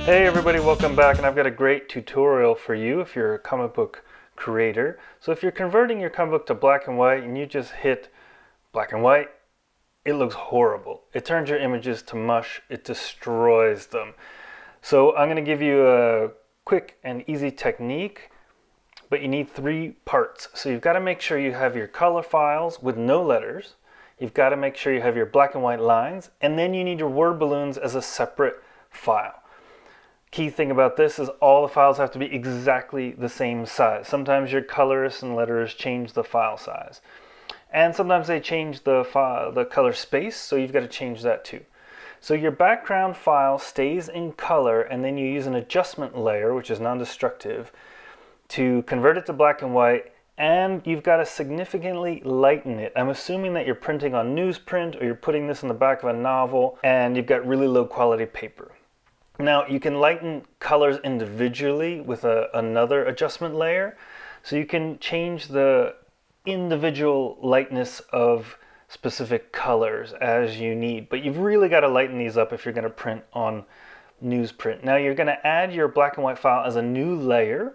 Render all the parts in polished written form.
Hey everybody, welcome back, and I've got a great tutorial for you if you're a comic book creator. So if you're converting your comic book to black and white and you just hit black and white, it looks horrible. It turns your images to mush, it destroys them. So I'm going to give you a quick and easy technique, but you need 3 parts. So you've got to make sure you have your color files with no letters. You've got to make sure you have your black and white lines, and then you need your word balloons as a separate file. Key thing about this is all the files have to be exactly the same size. Sometimes your colorists and letterers change the file size. And sometimes they change the color space, so you've got to change that too. So your background file stays in color, and then you use an adjustment layer, which is non-destructive, to convert it to black and white, and you've got to significantly lighten it. I'm assuming that you're printing on newsprint, or you're putting this in the back of a novel, and you've got really low quality paper. Now you can lighten colors individually with another adjustment layer, so you can change the individual lightness of specific colors as you need, but you've really got to lighten these up if you're going to print on newsprint. Now you're going to add your black and white file as a new layer,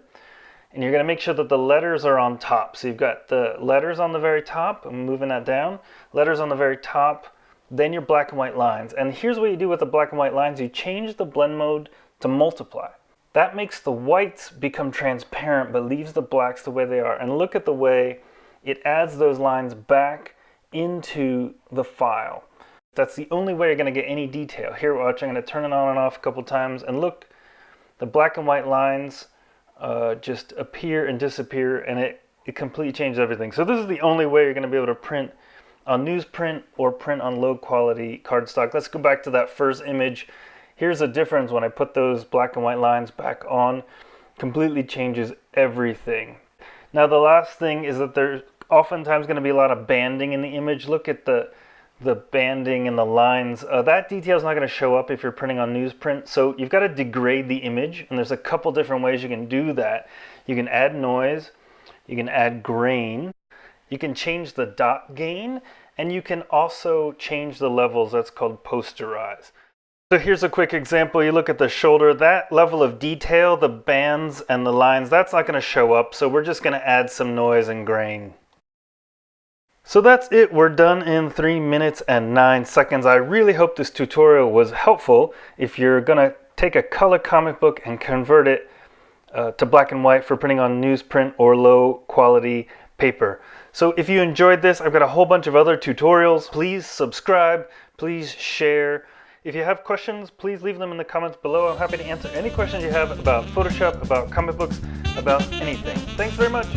and you're going to make sure that the letters are on top. So you've got the letters on the very top. I'm moving that down. Letters on the very top. Then your black and white lines. And here's what you do with the black and white lines. You change the blend mode to multiply. That makes the whites become transparent but leaves the blacks the way they are. And look at the way it adds those lines back into the file. That's the only way you're going to get any detail. Here, watch, I'm going to turn it on and off a couple times, and look, the black and white lines just appear and disappear, and it completely changes everything. So this is the only way you're going to be able to print on newsprint or print on low quality cardstock. Let's go back to that first image. Here's a difference when I put those black and white lines back on. Completely changes everything. Now the last thing is that there's oftentimes going to be a lot of banding in the image. Look at the banding and the lines. That detail is not going to show up if you're printing on newsprint, so you've got to degrade the image, and there's a couple different ways you can do that. You can add noise, you can add grain, you can change the dot gain, and you can also change the levels. That's called posterize. So here's a quick example. You look at the shoulder, that level of detail, the bands and the lines, that's not going to show up, so we're just going to add some noise and grain. So that's it. We're done in 3 minutes and 9 seconds. I really hope this tutorial was helpful if you're going to take a color comic book and convert it to black and white for printing on newsprint or low quality paper. So if you enjoyed this, I've got a whole bunch of other tutorials. Please subscribe, please share. If you have questions, please leave them in the comments below. I'm happy to answer any questions you have about Photoshop, about comic books, about anything. Thanks very much.